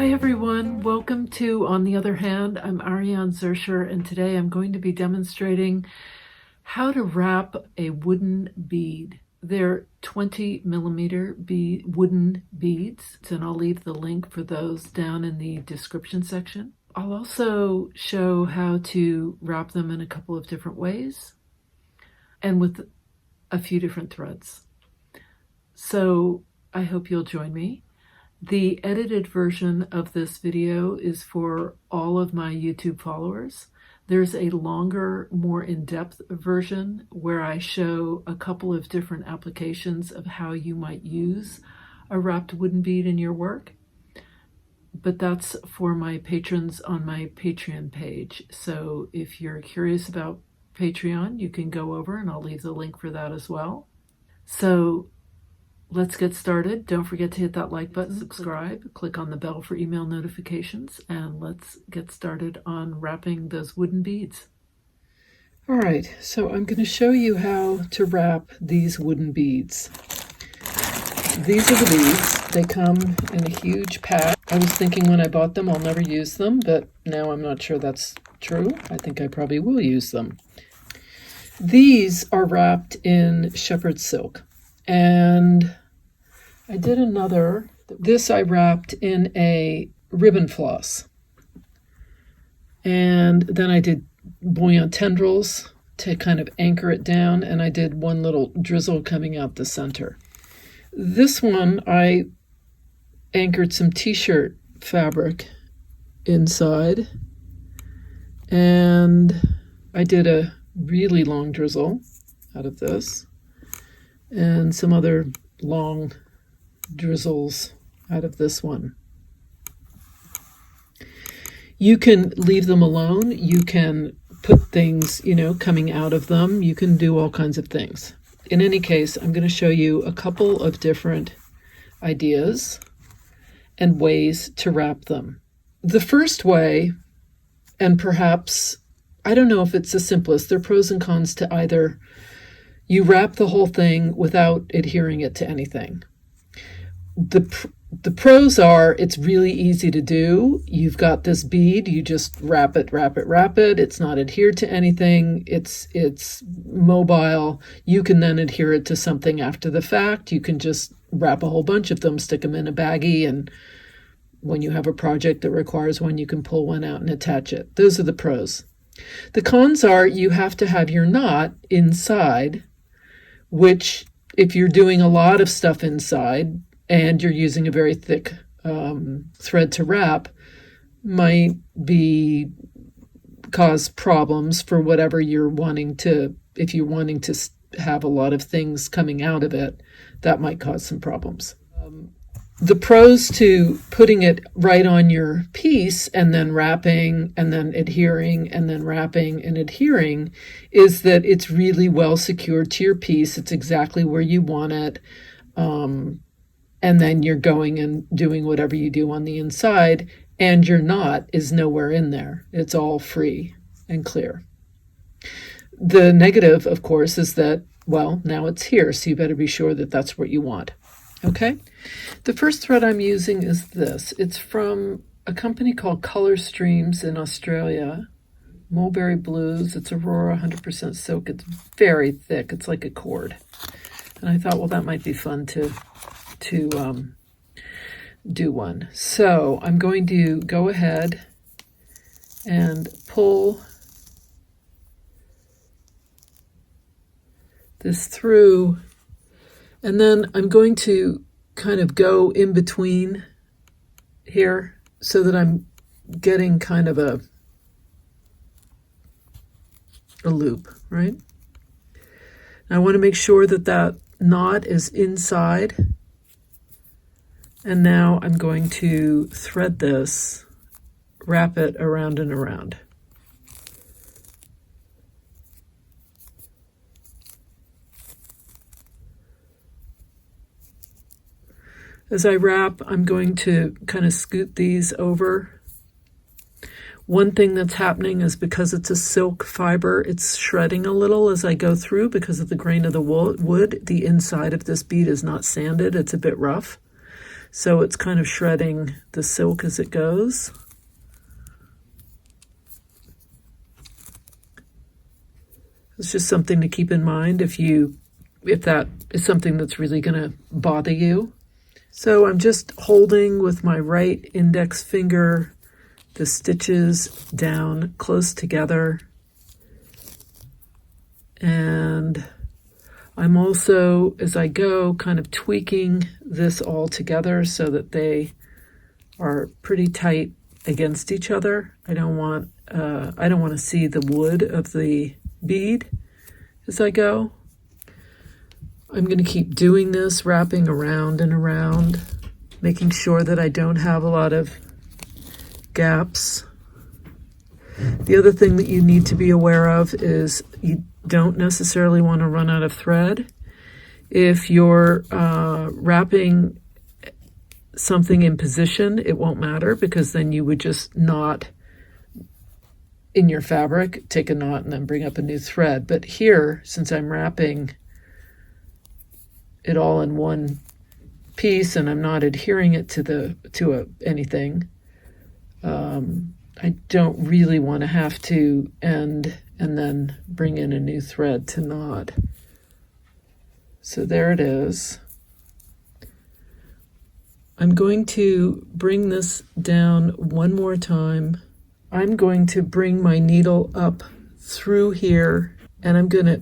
Hi everyone, welcome to On the Other Hand. I'm Ariane Zurcher, and today I'm going to be demonstrating how to wrap a wooden bead. They're 20 millimeter wooden beads, and I'll leave the link for those down in the description section. I'll also show how to wrap them in a couple of different ways and with a few different threads. So I hope you'll join me. The edited version of this video is for all of my YouTube followers. There's a longer, more in-depth version where I show a couple of different applications of how you might use a wrapped wooden bead in your work. But that's for my patrons on my Patreon page. So if you're curious about Patreon, you can go over and I'll leave the link for that as well. So let's get started. Don't forget to hit that like button, subscribe, click on the bell for email notifications, and let's get started on wrapping those wooden beads. All right, so I'm going to show you how to wrap these wooden beads. These are the beads. They come in a huge pack. I was thinking when I bought them I'll never use them, but now I'm not sure that's true. I think I probably will use them. These are wrapped in shepherd's silk. And I did another. This I wrapped in a ribbon floss. And then I did buoyant tendrils to kind of anchor it down. And I did one little drizzle coming out the center. This one I anchored some t-shirt fabric inside. And I did a really long drizzle out of this. And some other long drizzles out of this one. You can leave them alone. You can put things, coming out of them. You can do all kinds of things. In any case, I'm going to show you a couple of different ideas and ways to wrap them. The first way, and perhaps, I don't know if it's the simplest, there are pros and cons to either. You wrap the whole thing without adhering it to anything. The pros are it's really easy to do. You've got this bead, you just wrap it. It's not adhered to anything. It's mobile. You can then adhere it to something after the fact. You can just wrap a whole bunch of them, stick them in a baggie, and when you have a project that requires one, you can pull one out and attach it. Those are the pros. The cons are you have to have your knot inside, which if you're doing a lot of stuff inside and you're using a very thick thread to wrap, might cause problems for whatever you're wanting to. If you're wanting to have a lot of things coming out of it, that might cause some problems. The pros to putting it right on your piece and then wrapping and then adhering and then wrapping and adhering is that it's really well secured to your piece. It's exactly where you want it. And then you're going and doing whatever you do on the inside, and your knot is nowhere in there. It's all free and clear. The negative, of course, is that, well, now it's here, so you better be sure that that's what you want. Okay? The first thread I'm using is this. It's from a company called Color Streams in Australia. Mulberry Blues. It's Aurora 100% silk. It's very thick. It's like a cord. And I thought, well, that might be fun to do one. So I'm going to go ahead and pull this through, and then I'm going to kind of go in between here so that I'm getting kind of a loop, right? I want to make sure that that knot is inside. And now I'm going to thread this, wrap it around and around. As I wrap, I'm going to kind of scoot these over. One thing that's happening is because it's a silk fiber, it's shredding a little as I go through because of the grain of the wood. The inside of this bead is not sanded, it's a bit rough. So it's kind of shredding the silk as it goes. It's just something to keep in mind if that is something that's really going to bother you. So I'm just holding with my right index finger the stitches down close together. And I'm also, as I go, kind of tweaking this all together so that they are pretty tight against each other. I don't want to see the wood of the bead as I go. I'm going to keep doing this, wrapping around and around, making sure that I don't have a lot of gaps. The other thing that you need to be aware of is you don't necessarily want to run out of thread. If you're wrapping something in position, it won't matter, because then you would just knot in your fabric, take a knot, and then bring up a new thread. But here, since I'm wrapping it all in one piece and I'm not adhering it to anything, I don't really want to have to end and then bring in a new thread to knot. So there it is. I'm going to bring this down one more time. I'm going to bring my needle up through here, and I'm going to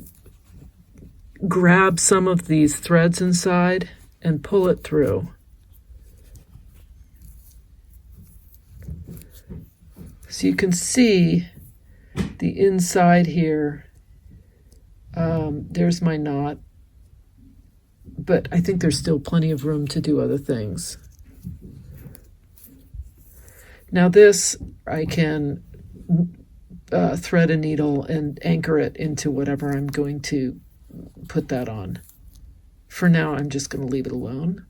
grab some of these threads inside and pull it through. So you can see the inside here. There's my knot, but I think there's still plenty of room to do other things. Now this, I can thread a needle and anchor it into whatever I'm going to put that on. For now, I'm just going to leave it alone.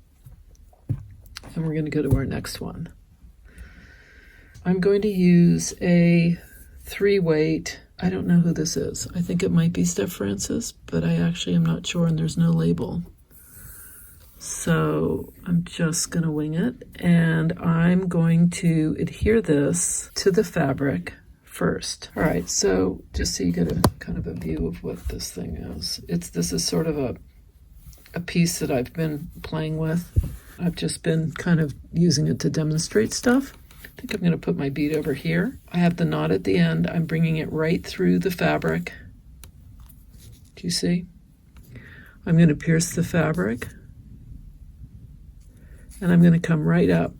And we're going to go to our next one. I'm going to use a 3-weight. I don't know who this is. I think it might be Steph Francis, but I actually am not sure, and there's no label. So I'm just going to wing it, and I'm going to adhere this to the fabric first. All right, so just so you get a kind of a view of what this thing is. This is sort of a piece that I've been playing with. I've just been kind of using it to demonstrate stuff. I think I'm going to put my bead over here. I have the knot at the end. I'm bringing it right through the fabric. Do you see? I'm going to pierce the fabric, and I'm going to come right up,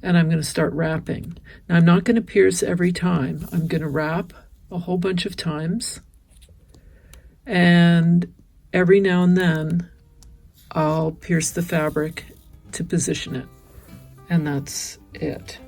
and I'm going to start wrapping. Now, I'm not going to pierce every time. I'm going to wrap a whole bunch of times, and every now and then I'll pierce the fabric to position it, and that's it.